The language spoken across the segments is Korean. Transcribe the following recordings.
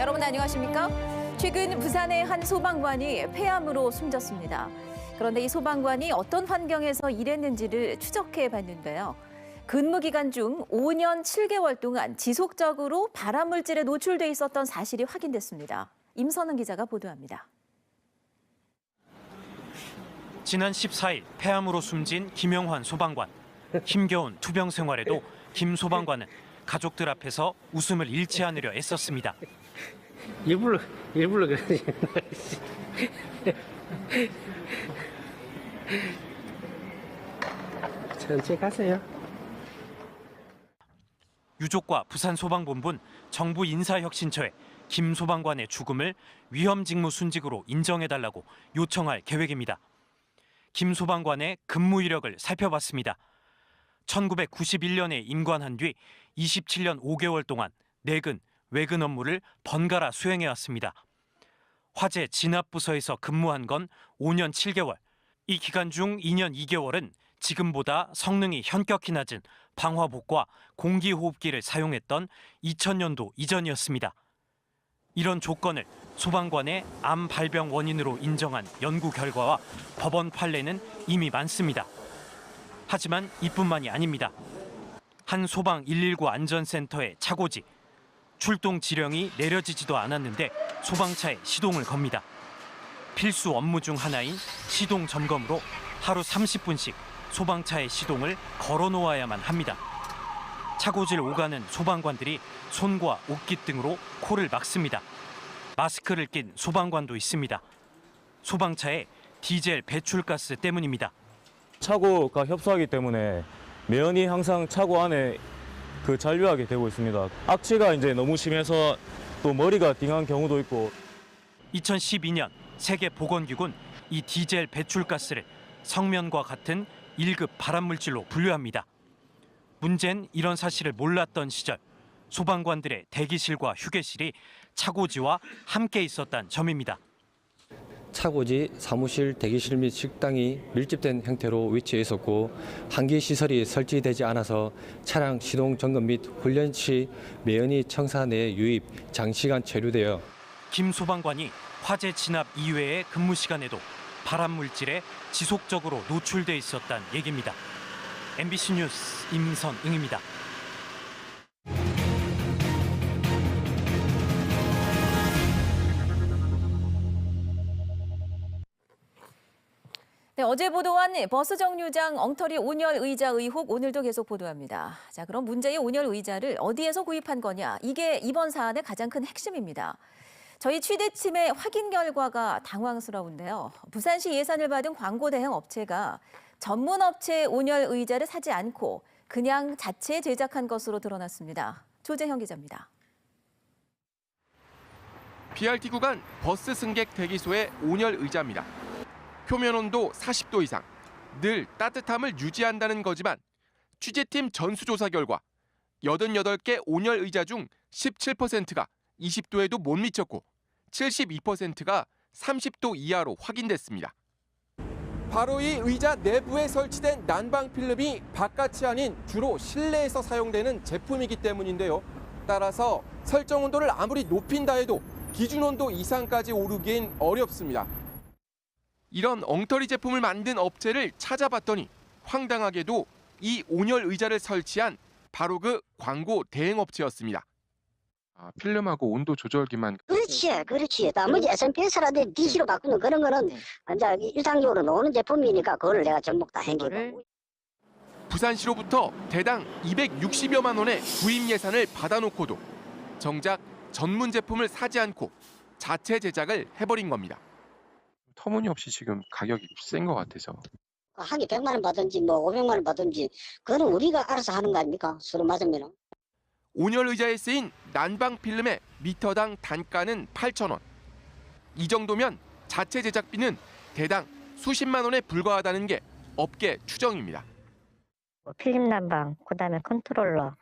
여러분 안녕하십니까? 최근 부산의 한 소방관이 폐암으로 숨졌습니다. 그런데 이 소방관이 어떤 환경에서 일했는지를 추적해 봤는데요. 근무 기간 중 5년 7개월 동안 지속적으로 발암 물질에 노출돼 있었던 사실이 확인됐습니다. 임선은 기자가 보도합니다. 지난 14일 폐암으로 숨진 김영환 소방관. 힘겨운 투병 생활에도 김 소방관은 가족들 앞에서 웃음을 잃지 않으려 애썼습니다. 일부러 그러지. 천천히 가세요. 유족과 부산소방본부는 정부 인사혁신처에 김 소방관의 죽음을 위험직무순직으로 인정해달라고 요청할 계획입니다. 김 소방관의 근무 이력을 살펴봤습니다. 1991년에 임관한 뒤 27년 5개월 동안 내근, 외근 업무를 번갈아 수행해왔습니다. 화재 진압부서에서 근무한 건 5년 7개월. 이 기간 중 2년 2개월은 지금보다 성능이 현격히 낮은 방화복과 공기호흡기를 사용했던 2000년도 이전이었습니다. 이런 조건을 소방관의 암 발병 원인으로 인정한 연구 결과와 법원 판례는 이미 많습니다. 하지만 이뿐만이 아닙니다. 한 소방 119 안전센터의 차고지. 출동 지령이 내려지지도 않았는데 소방차에 시동을 겁니다. 필수 업무 중 하나인 시동 점검으로 하루 30분씩 소방차의 시동을 걸어놓아야만 합니다. 차고지를 오가는 소방관들이 손과 옷깃 등으로 코를 막습니다. 마스크를 낀 소방관도 있습니다. 소방차의 디젤 배출가스 때문입니다. 차고가 협소하기 때문에 매연이 항상 차고 안에 잔류하게 되고 있습니다. 악취가 이제 너무 심해서 또 머리가 띵한 경우도 있고. 2012년 세계보건기구는 이 디젤 배출가스를 성면과 같은 1급 발암물질로 분류합니다. 문제는 이런 사실을 몰랐던 시절 소방관들의 대기실과 휴게실이 차고지와 함께 있었다는 점입니다. 차고지, 사무실, 대기실 및 식당이 밀집된 형태로 위치해 있었고 환기 시설이 설치되지 않아서 차량 시동 점검 및 훈련 시 매연이 청사 내 유입, 장시간 체류되어 김 소방관이 화재 진압 이외의 근무 시간에도 발암 물질에 지속적으로 노출돼 있었다는 얘기입니다. MBC 뉴스 임선응입니다. 네, 어제 보도한 버스 정류장 엉터리 온열 의자 의혹 오늘도 계속 보도합니다. 자, 그럼 문제의 온열 의자를 어디에서 구입한 거냐? 이게 이번 사안의 가장 큰 핵심입니다. 저희 취재팀의 확인 결과가 당황스러운데요. 부산시 예산을 받은 광고 대행 업체가 전문 업체의 온열 의자를 사지 않고 그냥 자체 제작한 것으로 드러났습니다. 조재형 기자입니다. BRT 구간 버스 승객 대기소의 온열 의자입니다. 표면 온도 40도 이상, 늘 따뜻함을 유지한다는 거지만 취재팀 전수조사 결과 88개 온열 의자 중 17%가 20도에도 못 미쳤고 72%가 30도 이하로 확인됐습니다. 바로 이 의자 내부에 설치된 난방 필름이 바깥이 아닌 주로 실내에서 사용되는 제품이기 때문인데요. 따라서 설정 온도를 아무리 높인다 해도 기준 온도 이상까지 오르긴 어렵습니다. 이런 엉터리 제품을 만든 업체를 찾아봤더니 황당하게도 이 온열 의자를 설치한 바로 그 광고 대행업체였습니다. 필름하고 온도 조절기만. 그렇지. 나머지 SNPS라든지 DC로 바꾸는 그런 거는 이제 일상적으로 나오는 제품이니까 그걸 내가 전부 다 한 거고. 부산시로부터 대당 260여만 원의 구입 예산을 받아놓고도 정작 전문 제품을 사지 않고 자체 제작을 해버린 겁니다. 터무니없이 지금 가격이 센 것 같아서. 한 개 100만 원 받든지 뭐 500만 원 받든지 그거는 우리가 알아서 하는 거 아닙니까? 서로 맞으면. 온열 의자에 쓰인 난방 필름의 미터당 단가는 8,000원. 이 정도면 자체 제작비는 대당 수십만 원에 불과하다는 게 업계 추정입니다. 필름 난방, 그다음에 컨트롤러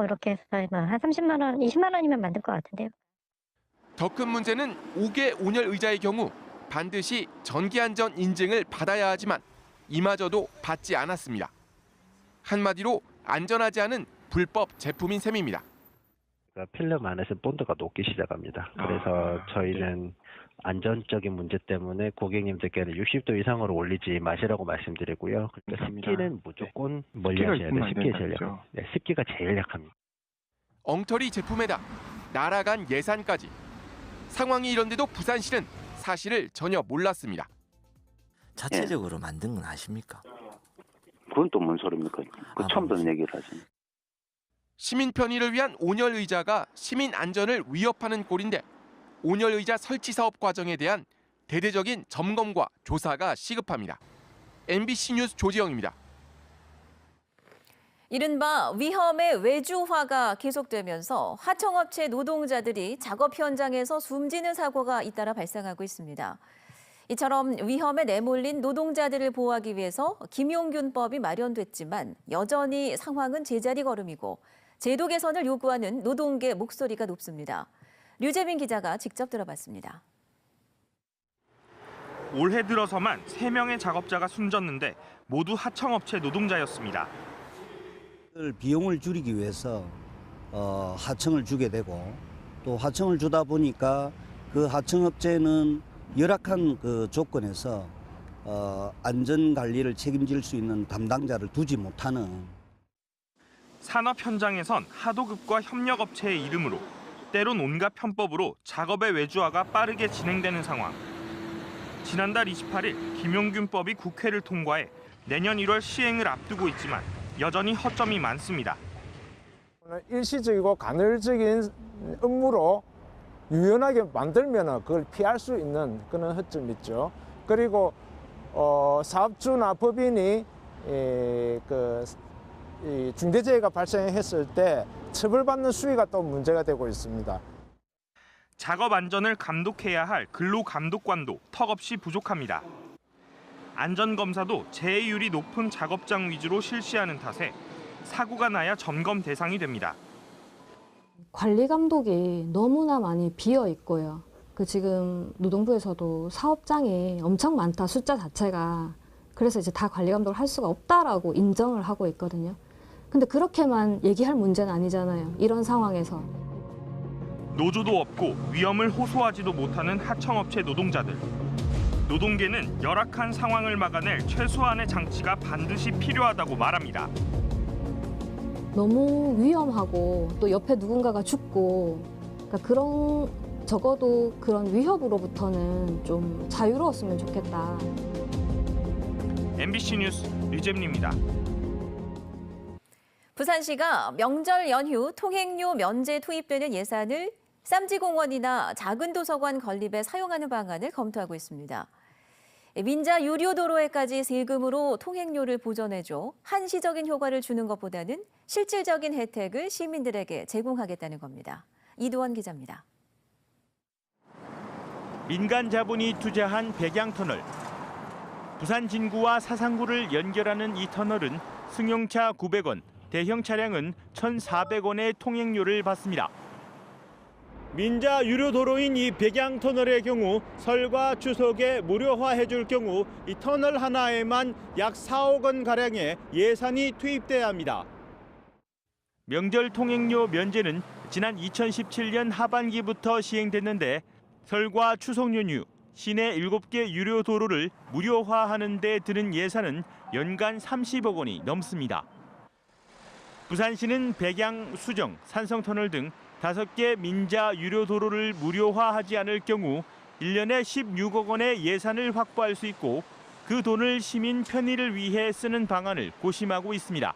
이렇게 해서 한 30만 원, 20만 원이면 만들 것 같은데요. 더 큰 문제는 5개 온열 의자의 경우 반드시 전기안전 인증을 받아야 하지만 이마저도 받지 않았습니다. 한마디로 안전하지 않은 불법 제품인 셈입니다. 필름 안에서 본드가 녹기 시작합니다. 그래서 저희는 안전적인 문제 때문에 고객님들께는 60도 이상으로 올리지 마시라고 말씀드리고요. 그러니까 습기는 무조건 멀리 하셔야 돼요. 습기가 제일 약합니다. 네, 습기가 제일 약합니다. 엉터리 제품에다 날아간 예산까지. 상황이 이런데도 부산시는 사실을 전혀 몰랐습니다. 자체적으로 만든 건 아십니까? 그건 또 뭔 소리입니까? 처음 듣는 얘기를 하죠. 시민 편의를 위한 온열 의자가 시민 안전을 위협하는 꼴인데 온열 의자 설치 사업 과정에 대한 대대적인 점검과 조사가 시급합니다. MBC 뉴스 조지영입니다. 이른바 위험의 외주화가 계속되면서 하청업체 노동자들이 작업 현장에서 숨지는 사고가 잇따라 발생하고 있습니다. 이처럼 위험에 내몰린 노동자들을 보호하기 위해서 김용균법이 마련됐지만 여전히 상황은 제자리 걸음이고 제도 개선을 요구하는 노동계 목소리가 높습니다. 류재민 기자가 직접 들어봤습니다. 올해 들어서만 3명의 작업자가 숨졌는데 모두 하청업체 노동자였습니다. 비용을 줄이기 위해서 하청을 주게 되고 또 하청을 주다 보니까 그 하청업체는 열악한 그 조건에서 안전 관리를 책임질 수 있는 담당자를 두지 못하는. 산업 현장에선 하도급과 협력업체의 이름으로 때론 온갖 편법으로 작업의 외주화가 빠르게 진행되는 상황. 지난달 28일 김용균법이 국회를 통과해 내년 1월 시행을 앞두고 있지만 여전히 허점이 많습니다. 일시적이고 간헐적인 업무로 유연하게 만들면 그걸 피할 수 있는 그런 허점이 있죠. 그리고 사업주나 법인이 중대재해가 발생했을 때 처벌받는 수위가 또 문제가 되고 있습니다. 작업 안전을 감독해야 할 근로감독관도 턱없이 부족합니다. 안전검사도 재해율이 높은 작업장 위주로 실시하는 탓에 사고가 나야 점검 대상이 됩니다. 관리 감독이 너무나 많이 비어 있고요. 지금 노동부에서도 사업장이 엄청 많다, 숫자 자체가. 그래서 이제 다 관리 감독을 할 수가 없다라고 인정을 하고 있거든요. 근데 그렇게만 얘기할 문제는 아니잖아요. 이런 상황에서. 노조도 없고 위험을 호소하지도 못하는 하청업체 노동자들. 노동계는 열악한 상황을 막아낼 최소한의 장치가 반드시 필요하다고 말합니다. 너무 위험하고 또 옆에 누군가가 죽고 그러니까 적어도 그런 위협으로부터는 좀 자유로웠으면 좋겠다. MBC 뉴스 류재민입니다. 부산시가 명절 연휴 통행료 면제 투입되는 예산을 쌈지공원이나 작은 도서관 건립에 사용하는 방안을 검토하고 있습니다. 민자 유료 도로에까지 세금으로 통행료를 보전해줘 한시적인 효과를 주는 것보다는 실질적인 혜택을 시민들에게 제공하겠다는 겁니다. 이두원 기자입니다. 민간 자본이 투자한 백양터널. 부산 진구와 사상구를 연결하는 이 터널은 승용차 900원, 대형 차량은 1,400원의 통행료를 받습니다. 민자 유료 도로인 이 백양터널의 경우 설과 추석에 무료화해줄 경우 이 터널 하나에만 약 4억 원 가량의 예산이 투입돼야 합니다. 명절 통행료 면제는 지난 2017년 하반기부터 시행됐는데 설과 추석 연휴 시내 7개 유료 도로를 무료화하는 데 드는 예산은 연간 30억 원이 넘습니다. 부산시는 백양, 수정, 산성터널 등 5개 민자 유료 도로를 무료화하지 않을 경우 1년에 16억 원의 예산을 확보할 수 있고 그 돈을 시민 편의를 위해 쓰는 방안을 고심하고 있습니다.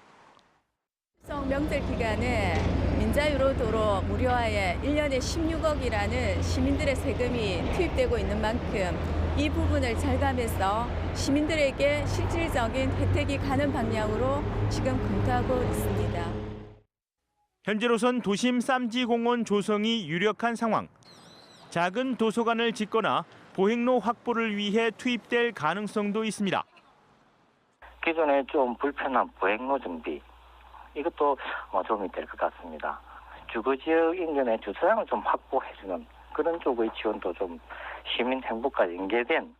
명절 기간에 민자 유료 도로 무료화에 1년에 16억이라는 시민들의 세금이 투입되고 있는 만큼 이 부분을 절감해서 시민들에게 실질적인 혜택이 가는 방향으로 지금 검토하고 있습니다. 현재로선 도심 쌈지공원 조성이 유력한 상황. 작은 도서관을 짓거나 보행로 확보를 위해 투입될 가능성도 있습니다. 기존에 좀 불편한 보행로 정비, 이것도 도움이 될 것 같습니다. 주거지역 인근에 주차장을 좀 확보해주는 그런 쪽의 지원도 좀 시민 행복과 연계된.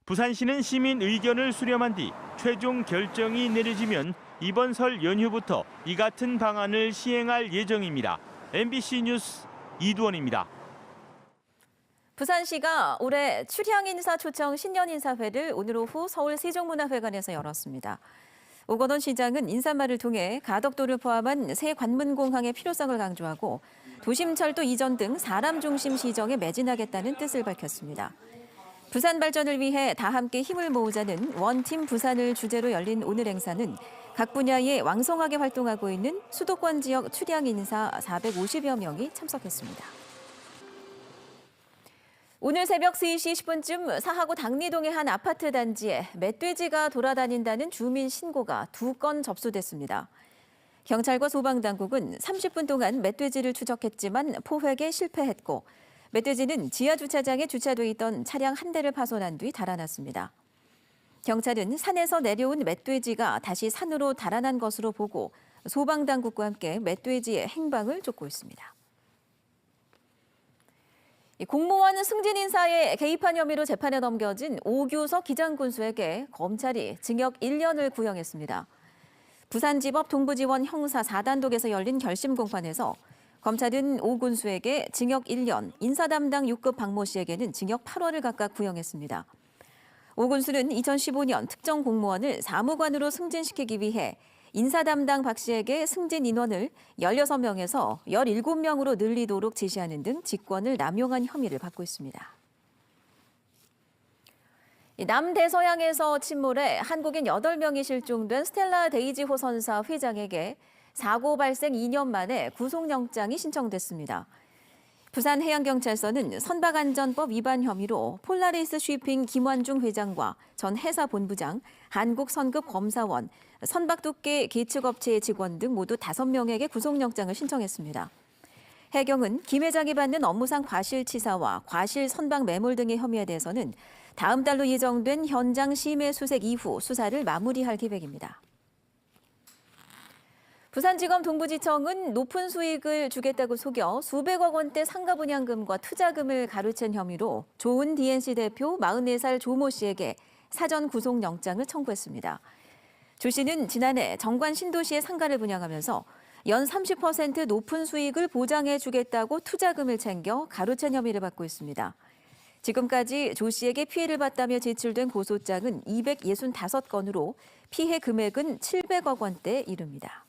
부산시는 시민 의견을 수렴한 뒤 최종 결정이 내려지면 이번 설 연휴부터 이 같은 방안을 시행할 예정입니다. MBC 뉴스 이두원입니다. 부산시가 올해 출향인사 초청 신년인사회를 오늘 오후 서울 세종문화회관에서 열었습니다. 오건원 시장은 인사말을 통해 가덕도를 포함한 새 관문공항의 필요성을 강조하고 도심철도 이전 등 사람 중심 시정에 매진하겠다는 뜻을 밝혔습니다. 부산 발전을 위해 다 함께 힘을 모으자는 원팀 부산을 주제로 열린 오늘 행사는 각 분야에 왕성하게 활동하고 있는 수도권 지역 출향 인사 450여 명이 참석했습니다. 오늘 새벽 3시 10분쯤 사하구 당리동의 한 아파트 단지에 멧돼지가 돌아다닌다는 주민 신고가 2건 접수됐습니다. 경찰과 소방당국은 30분 동안 멧돼지를 추적했지만 포획에 실패했고 멧돼지는 지하 주차장에 주차돼 있던 차량 한 대를 파손한 뒤 달아났습니다. 경찰은 산에서 내려온 멧돼지가 다시 산으로 달아난 것으로 보고 소방당국과 함께 멧돼지의 행방을 쫓고 있습니다. 공무원 승진 인사에 개입한 혐의로 재판에 넘겨진 오규석 기장군수에게 검찰이 징역 1년을 구형했습니다. 부산지법 동부지원 형사 4단독에서 열린 결심 공판에서 검찰은 오 군수에게 징역 1년, 인사 담당 6급 박모 씨에게는 징역 8월을 각각 구형했습니다. 오 군수는 2015년 특정 공무원을 사무관으로 승진시키기 위해 인사 담당 박 씨에게 승진 인원을 16명에서 17명으로 늘리도록 지시하는 등 직권을 남용한 혐의를 받고 있습니다. 남대서양에서 침몰해 한국인 8명이 실종된 스텔라 데이지 호선사 회장에게 사고 발생 2년 만에 구속영장이 신청됐습니다. 부산해양경찰서는 선박안전법 위반 혐의로 폴라리스 쉬핑 김완중 회장과 전 회사 본부장, 한국선급검사원, 선박두께 계측업체의 직원 등 모두 5명에게 구속영장을 신청했습니다. 해경은 김 회장이 받는 업무상 과실치사와 과실 선박 매몰 등의 혐의에 대해서는 다음 달로 예정된 현장 심해 수색 이후 수사를 마무리할 계획입니다. 부산지검 동부지청은 높은 수익을 주겠다고 속여 수백억 원대 상가 분양금과 투자금을 가로챈 혐의로 조은 DNC 대표 44살 조모 씨에게 사전 구속영장을 청구했습니다. 조 씨는 지난해 정관 신도시의 상가를 분양하면서 연 30% 높은 수익을 보장해 주겠다고 투자금을 챙겨 가로챈 혐의를 받고 있습니다. 지금까지 조 씨에게 피해를 봤다며 제출된 고소장은 265건으로 피해 금액은 700억 원대에 이릅니다.